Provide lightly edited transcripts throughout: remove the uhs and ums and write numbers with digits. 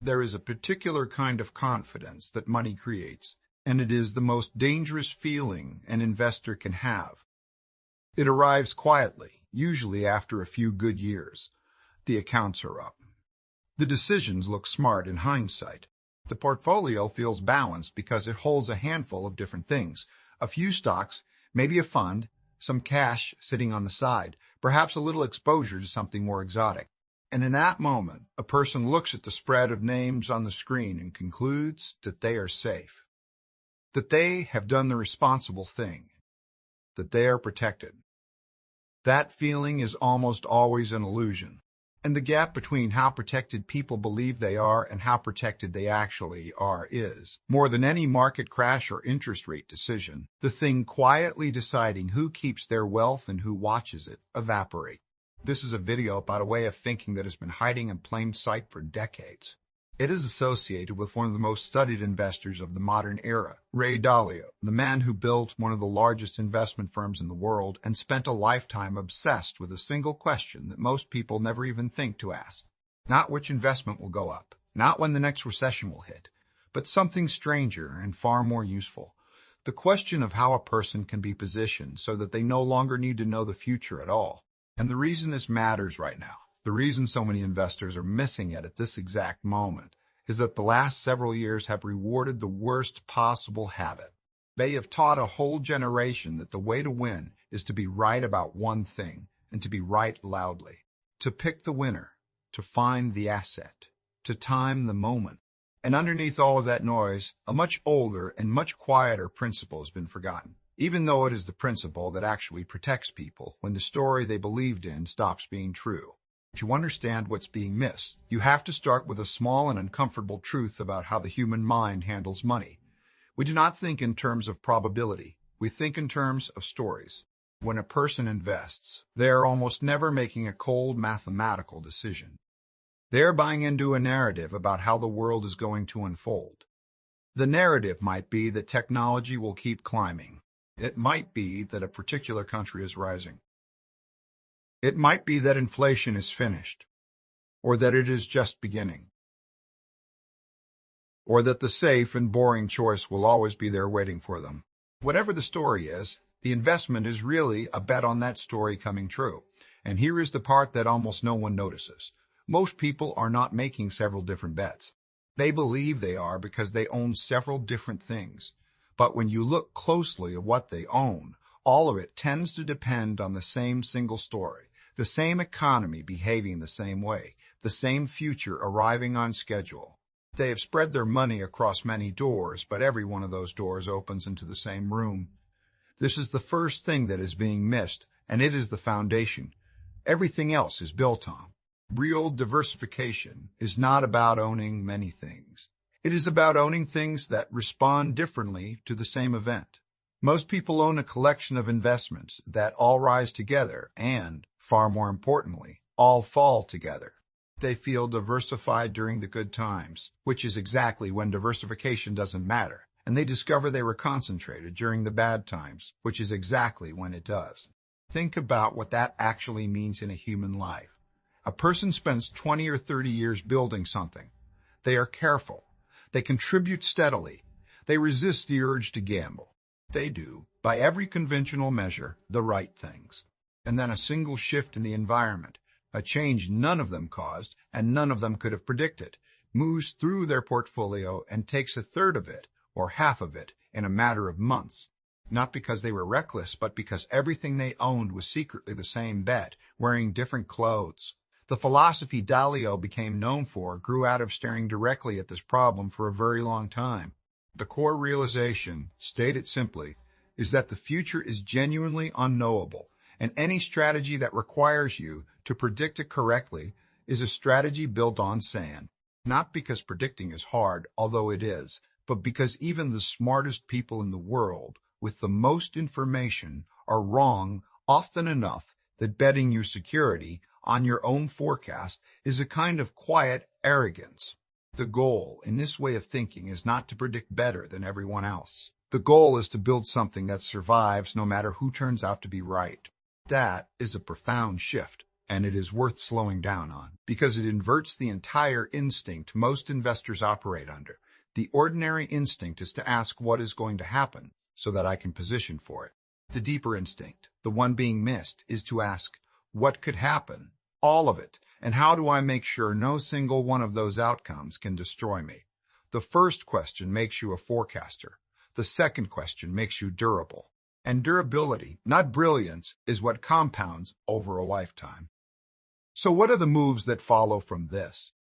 There is a particular kind of confidence that money creates, and it is the most dangerous feeling an investor can have. It arrives quietly, usually after a few good years. The accounts are up. The decisions look smart in hindsight. The portfolio feels balanced because it holds a handful of different things. A few stocks, maybe a fund, some cash sitting on the side, perhaps a little exposure to something more exotic. And in that moment, a person looks at the spread of names on the screen and concludes that they are safe, that they have done the responsible thing, that they are protected. That feeling is almost always an illusion, and the gap between how protected people believe they are and how protected they actually are is, more than any market crash or interest rate decision, the thing quietly deciding who keeps their wealth and who watches it evaporate. This is a video about a way of thinking that has been hiding in plain sight for decades. It is associated with one of the most studied investors of the modern era, Ray Dalio, the man who built one of the largest investment firms in the world and spent a lifetime obsessed with a single question that most people never even think to ask. Not which investment will go up, not when the next recession will hit, but something stranger and far more useful. The question of how a person can be positioned so that they no longer need to know the future at all. And the reason this matters right now, the reason so many investors are missing it at this exact moment, is that the last several years have rewarded the worst possible habit. They have taught a whole generation that the way to win is to be right about one thing and to be right loudly, to pick the winner, to find the asset, to time the moment. And underneath all of that noise, a much older and much quieter principle has been forgotten, even though it is the principle that actually protects people when the story they believed in stops being true. To understand what's being missed, you have to start with a small and uncomfortable truth about how the human mind handles money. We do not think in terms of probability. We think in terms of stories. When a person invests, they are almost never making a cold mathematical decision. They are buying into a narrative about how the world is going to unfold. The narrative might be that technology will keep climbing. It might be that a particular country is rising. It might be that inflation is finished, or that it is just beginning, or that the safe and boring choice will always be there waiting for them. Whatever the story is, the investment is really a bet on that story coming true. And here is the part that almost no one notices. Most people are not making several different bets. They believe they are because they own several different things. But when you look closely at what they own, all of it tends to depend on the same single story, the same economy behaving the same way, the same future arriving on schedule. They have spread their money across many doors, but every one of those doors opens into the same room. This is the first thing that is being missed, and it is the foundation. Everything else is built on. Real diversification is not about owning many things. It is about owning things that respond differently to the same event. Most people own a collection of investments that all rise together and, far more importantly, all fall together. They feel diversified during the good times, which is exactly when diversification doesn't matter, and they discover they were concentrated during the bad times, which is exactly when it does. Think about what that actually means in a human life. A person spends 20 or 30 years building something. They are careful. They contribute steadily. They resist the urge to gamble. They do, by every conventional measure, the right things. And then a single shift in the environment, a change none of them caused and none of them could have predicted, moves through their portfolio and takes a third of it or half of it in a matter of months. Not because they were reckless, but because everything they owned was secretly the same bet, wearing different clothes. The philosophy Dalio became known for grew out of staring directly at this problem for a very long time. The core realization, stated simply, is that the future is genuinely unknowable, and any strategy that requires you to predict it correctly is a strategy built on sand. Not because predicting is hard, although it is, but because even the smartest people in the world, with the most information, are wrong often enough that betting your security on your own forecast is a kind of quiet arrogance. The goal in this way of thinking is not to predict better than everyone else. The goal is to build something that survives no matter who turns out to be right. That is a profound shift. and it is worth slowing down on, because it inverts the entire instinct most investors operate under. The ordinary instinct is to ask what is going to happen so that I can position for it. The deeper instinct, the one being missed, is to ask, what could happen? All of it. And how do I make sure no single one of those outcomes can destroy me? The first question makes you a forecaster. The second question makes you durable. And durability, not brilliance, is what compounds over a lifetime. So what are the moves that follow from this?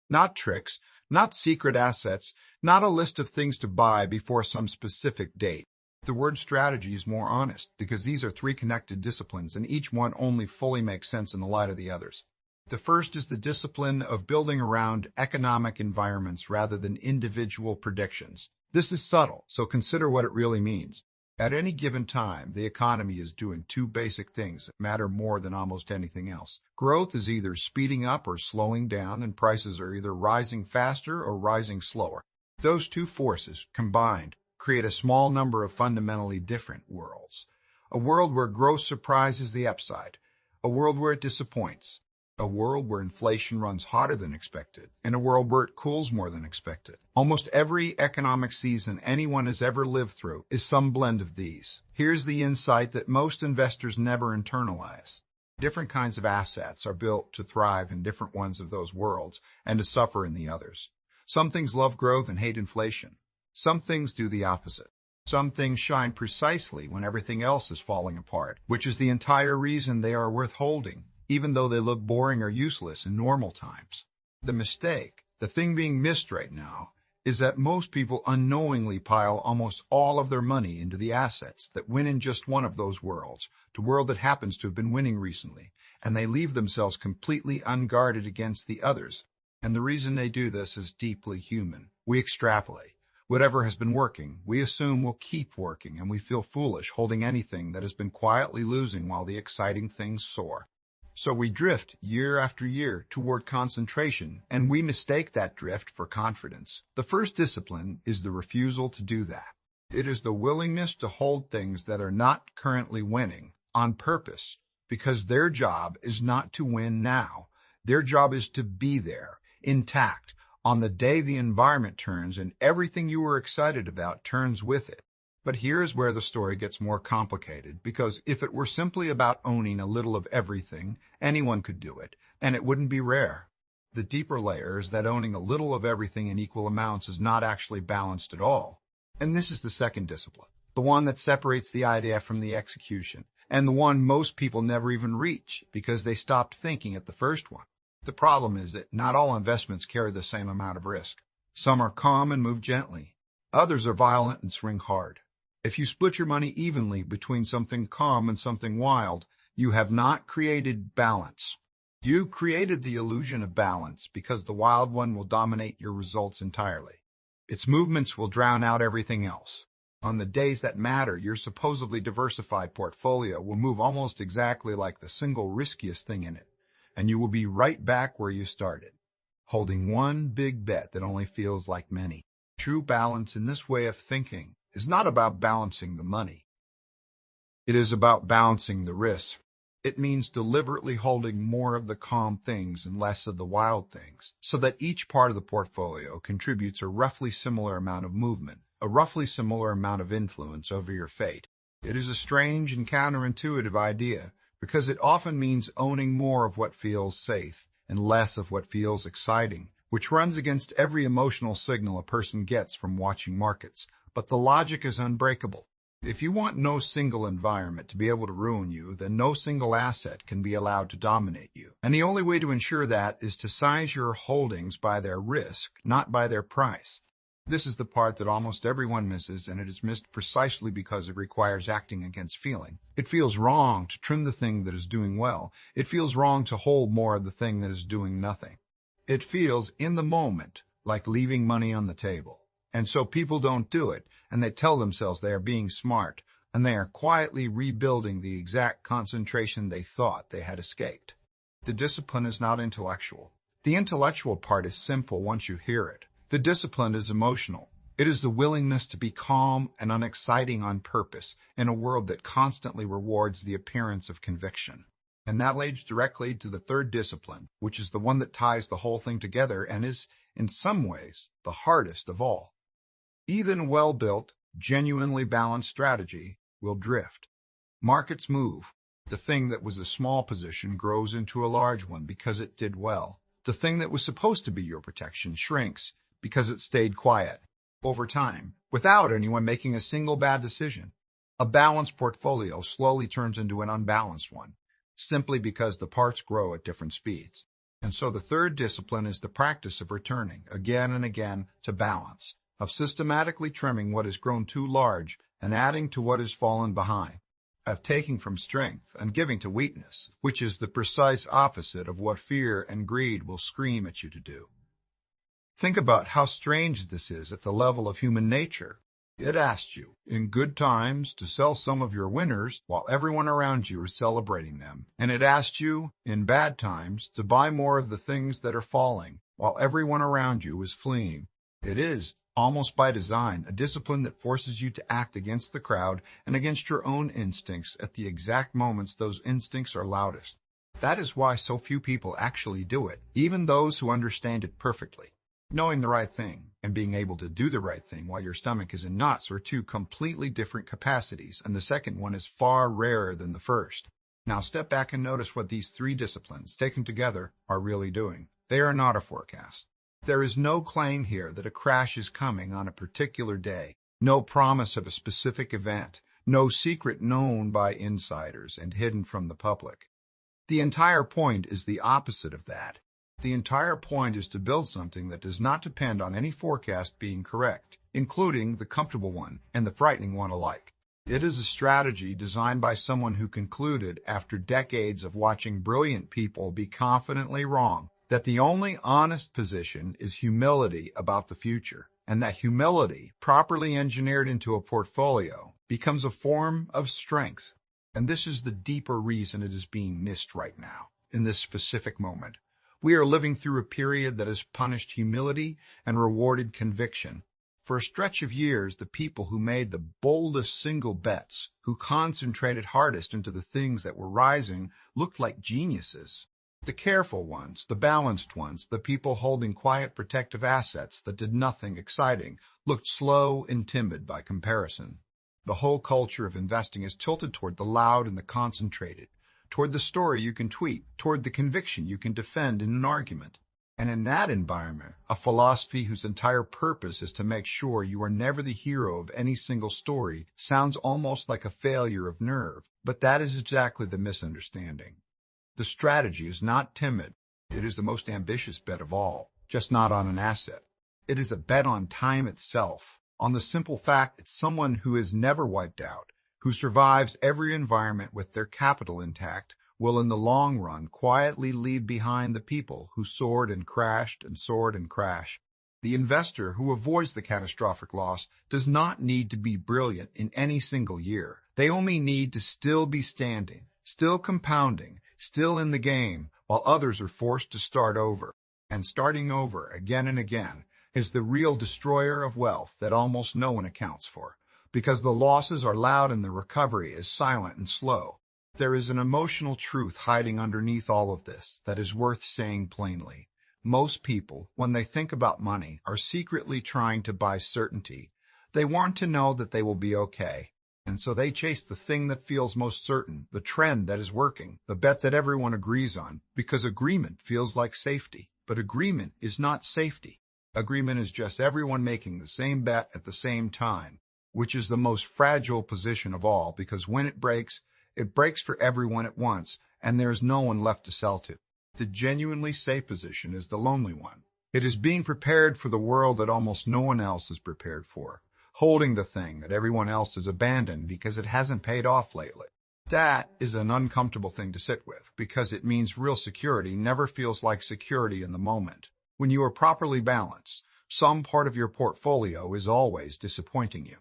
Not tricks, not secret assets, not a list of things to buy before some specific date. The word strategy is more honest, because these are three connected disciplines, and each one only fully makes sense in the light of the others. The first is the discipline of building around economic environments rather than individual predictions. This is subtle, so consider what it really means. At any given time, the economy is doing two basic things that matter more than almost anything else. Growth is either speeding up or slowing down, and prices are either rising faster or rising slower. Those two forces, combined, create a small number of fundamentally different worlds. A world where growth surprises the upside, a world where it disappoints, a world where inflation runs hotter than expected, and a world where it cools more than expected. Almost every economic season anyone has ever lived through is some blend of these. Here's the insight that most investors never internalize. Different kinds of assets are built to thrive in different ones of those worlds and to suffer in the others. Some things love growth and hate inflation. Some things do the opposite. Some things shine precisely when everything else is falling apart, which is the entire reason they are worth holding, even though they look boring or useless in normal times. The mistake, the thing being missed right now, is that most people unknowingly pile almost all of their money into the assets that win in just one of those worlds, the world that happens to have been winning recently, and they leave themselves completely unguarded against the others. And the reason they do this is deeply human. We extrapolate. Whatever has been working, we assume will keep working, and we feel foolish holding anything that has been quietly losing while the exciting things soar. So we drift year after year toward concentration, and we mistake that drift for confidence. The first discipline is the refusal to do that. It is the willingness to hold things that are not currently winning on purpose, because their job is not to win now. Their job is to be there, intact, on the day the environment turns and everything you were excited about turns with it. But here's where the story gets more complicated, because if it were simply about owning a little of everything, anyone could do it, and it wouldn't be rare. The deeper layer is that owning a little of everything in equal amounts is not actually balanced at all. And this is the second discipline, the one that separates the idea from the execution, and the one most people never even reach because they stopped thinking at the first one. The problem is that not all investments carry the same amount of risk. Some are calm and move gently. Others are violent and swing hard. If you split your money evenly between something calm and something wild, you have not created balance. You created the illusion of balance because the wild one will dominate your results entirely. Its movements will drown out everything else. On the days that matter, your supposedly diversified portfolio will move almost exactly like the single riskiest thing in it, and you will be right back where you started, holding one big bet that only feels like many. True balance in this way of thinking is not about balancing the money. It is about balancing the risk. It means deliberately holding more of the calm things and less of the wild things, so that each part of the portfolio contributes a roughly similar amount of movement, a roughly similar amount of influence over your fate. It is a strange and counterintuitive idea, because it often means owning more of what feels safe and less of what feels exciting, which runs against every emotional signal a person gets from watching markets. But the logic is unbreakable. If you want no single environment to be able to ruin you, then no single asset can be allowed to dominate you. And the only way to ensure that is to size your holdings by their risk, not by their price. This is the part that almost everyone misses, and it is missed precisely because it requires acting against feeling. It feels wrong to trim the thing that is doing well. It feels wrong to hold more of the thing that is doing nothing. It feels, in the moment, like leaving money on the table. And so people don't do it, and they tell themselves they are being smart, and they are quietly rebuilding the exact concentration they thought they had escaped. The discipline is not intellectual. The intellectual part is simple once you hear it. The discipline is emotional. It is the willingness to be calm and unexciting on purpose in a world that constantly rewards the appearance of conviction. And that leads directly to the third discipline, which is the one that ties the whole thing together and is, in some ways, the hardest of all. Even well-built, genuinely balanced strategy will drift. Markets move. The thing that was a small position grows into a large one because it did well. The thing that was supposed to be your protection shrinks because it stayed quiet. Over time, without anyone making a single bad decision, a balanced portfolio slowly turns into an unbalanced one, simply because the parts grow at different speeds. And so the third discipline is the practice of returning again and again to balance, of systematically trimming what has grown too large and adding to what has fallen behind, of taking from strength and giving to weakness, which is the precise opposite of what fear and greed will scream at you to do. Think about how strange this is at the level of human nature. It asks you, in good times, to sell some of your winners while everyone around you is celebrating them. And it asks you, in bad times, to buy more of the things that are falling while everyone around you is fleeing. It is, almost by design, a discipline that forces you to act against the crowd and against your own instincts at the exact moments those instincts are loudest. That is why so few people actually do it, even those who understand it perfectly. Knowing the right thing and being able to do the right thing while your stomach is in knots are two completely different capacities, and the second one is far rarer than the first. Now step back and notice what these three disciplines, taken together, are really doing. They are not a forecast. There is no claim here that a crash is coming on a particular day, no promise of a specific event, no secret known by insiders and hidden from the public. The entire point is the opposite of that. The entire point is to build something that does not depend on any forecast being correct, including the comfortable one and the frightening one alike. It is a strategy designed by someone who concluded, after decades of watching brilliant people be confidently wrong, that the only honest position is humility about the future, and that humility, properly engineered into a portfolio, becomes a form of strength. And this is the deeper reason it is being missed right now, in this specific moment. We are living through a period that has punished humility and rewarded conviction. For a stretch of years, the people who made the boldest single bets, who concentrated hardest into the things that were rising, looked like geniuses. The careful ones, the balanced ones, the people holding quiet protective assets that did nothing exciting, looked slow and timid by comparison. The whole culture of investing is tilted toward the loud and the concentrated, toward the story you can tweet, toward the conviction you can defend in an argument. And in that environment, a philosophy whose entire purpose is to make sure you are never the hero of any single story sounds almost like a failure of nerve, but that is exactly the misunderstanding. The strategy is not timid. It is the most ambitious bet of all, just not on an asset. It is a bet on time itself, on the simple fact that someone who is never wiped out, who survives every environment with their capital intact, will in the long run quietly leave behind the people who soared and crashed and soared and crashed. The investor who avoids the catastrophic loss does not need to be brilliant in any single year. They only need to still be standing, still compounding, still in the game, while others are forced to start over. And starting over again and again is the real destroyer of wealth that almost no one accounts for. Because the losses are loud and the recovery is silent and slow. There is an emotional truth hiding underneath all of this that is worth saying plainly. Most people, when they think about money, are secretly trying to buy certainty. They want to know that they will be okay. And so they chase the thing that feels most certain, the trend that is working, the bet that everyone agrees on, because agreement feels like safety. But agreement is not safety. Agreement is just everyone making the same bet at the same time, which is the most fragile position of all, because when it breaks for everyone at once, and there is no one left to sell to. The genuinely safe position is the lonely one. It is being prepared for the world that almost no one else is prepared for, holding the thing that everyone else has abandoned because it hasn't paid off lately. That is an uncomfortable thing to sit with, because it means real security never feels like security in the moment. When you are properly balanced, some part of your portfolio is always disappointing you.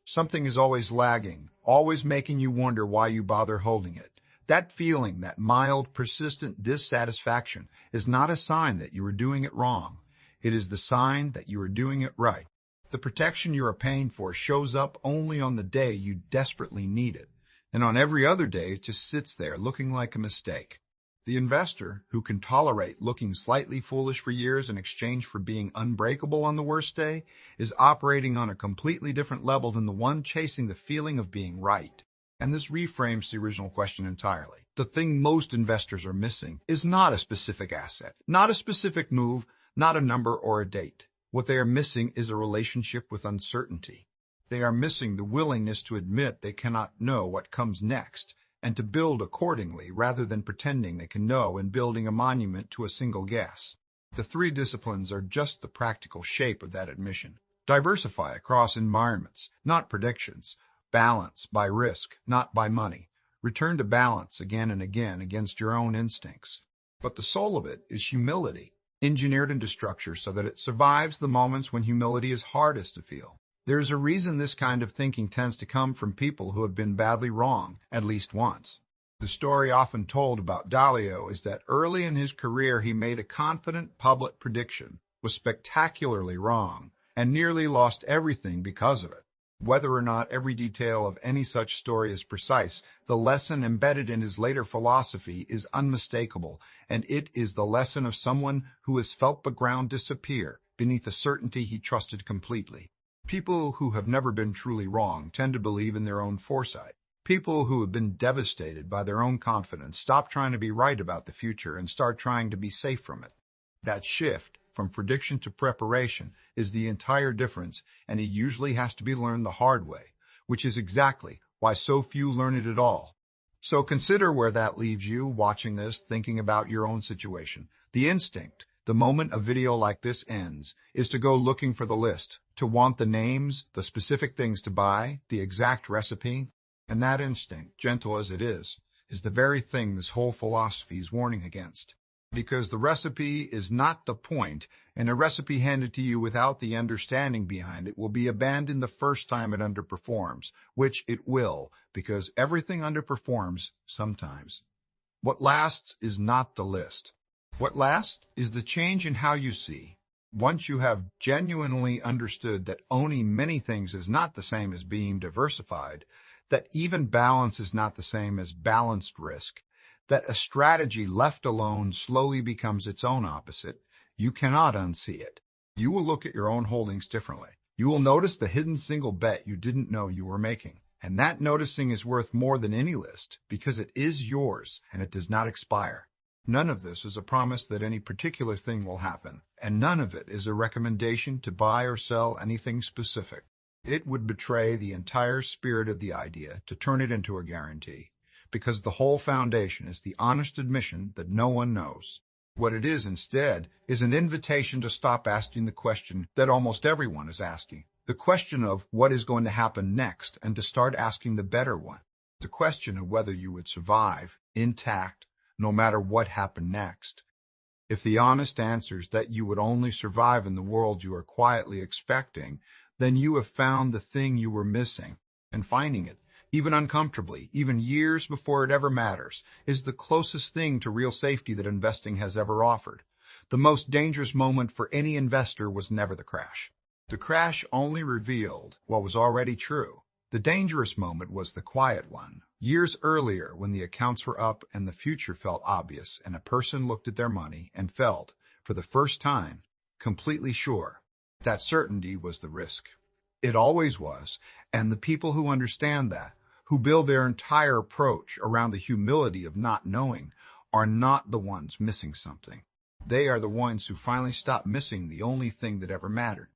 Something is always lagging, always making you wonder why you bother holding it. That feeling, that mild, persistent dissatisfaction, is not a sign that you are doing it wrong. It is the sign that you are doing it right. The protection you are paying for shows up only on the day you desperately need it. And on every other day, it just sits there looking like a mistake. The investor, who can tolerate looking slightly foolish for years in exchange for being unbreakable on the worst day, is operating on a completely different level than the one chasing the feeling of being right. And this reframes the original question entirely. The thing most investors are missing is not a specific asset, not a specific move, not a number or a date. What they are missing is a relationship with uncertainty. They are missing the willingness to admit they cannot know what comes next, and to build accordingly rather than pretending they can know and building a monument to a single guess. The three disciplines are just the practical shape of that admission. Diversify across environments, not predictions. Balance by risk, not by money. Return to balance again and again against your own instincts. But the soul of it is humility, engineered into structure so that it survives the moments when humility is hardest to feel. There's a reason this kind of thinking tends to come from people who have been badly wrong at least once. The story often told about Dalio is that early in his career he made a confident public prediction, was spectacularly wrong, and nearly lost everything because of it. Whether or not every detail of any such story is precise, the lesson embedded in his later philosophy is unmistakable, and it is the lesson of someone who has felt the ground disappear beneath a certainty he trusted completely. People who have never been truly wrong tend to believe in their own foresight. People who have been devastated by their own confidence stop trying to be right about the future and start trying to be safe from it. That shift from prediction to preparation is the entire difference, and it usually has to be learned the hard way, which is exactly why so few learn it at all. So consider where that leaves you watching this, thinking about your own situation. The instinct, the moment a video like this ends, is to go looking for the list, to want the names, the specific things to buy, the exact recipe. And that instinct, gentle as it is the very thing this whole philosophy is warning against. Because the recipe is not the point, and a recipe handed to you without the understanding behind it will be abandoned the first time it underperforms, which it will, because everything underperforms sometimes. What lasts is not the list. What lasts is the change in how you see. Once you have genuinely understood that owning many things is not the same as being diversified, that even balance is not the same as balanced risk, that a strategy left alone slowly becomes its own opposite, you cannot unsee it. You will look at your own holdings differently. You will notice the hidden single bet you didn't know you were making. And that noticing is worth more than any list because it is yours and it does not expire. None of this is a promise that any particular thing will happen, and none of it is a recommendation to buy or sell anything specific. It would betray the entire spirit of the idea to turn it into a guarantee, because the whole foundation is the honest admission that no one knows. What it is instead is an invitation to stop asking the question that almost everyone is asking, the question of what is going to happen next, and to start asking the better one, the question of whether you would survive intact no matter what happened next. If the honest answer is that you would only survive in the world you are quietly expecting, then you have found the thing you were missing, and finding it, even uncomfortably, even years before it ever matters, is the closest thing to real safety that investing has ever offered. The most dangerous moment for any investor was never the crash. The crash only revealed what was already true. The dangerous moment was the quiet one, years earlier when the accounts were up and the future felt obvious, and a person looked at their money and felt, for the first time, completely sure. That certainty was the risk. It always was, and the people who understand that, who build their entire approach around the humility of not knowing, are not the ones missing something. They are the ones who finally stop missing the only thing that ever mattered.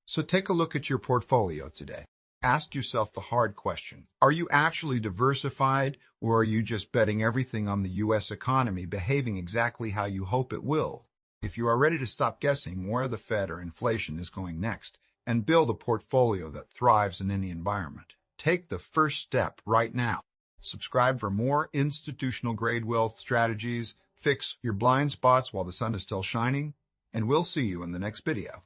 So take a look at your portfolio today. Ask yourself the hard question. Are you actually diversified, or are you just betting everything on the U.S. economy behaving exactly how you hope it will? If you are ready to stop guessing where the Fed or inflation is going next and build a portfolio that thrives in any environment, take the first step right now. Subscribe for more institutional-grade wealth strategies. Fix your blind spots while the sun is still shining, and we'll see you in the next video.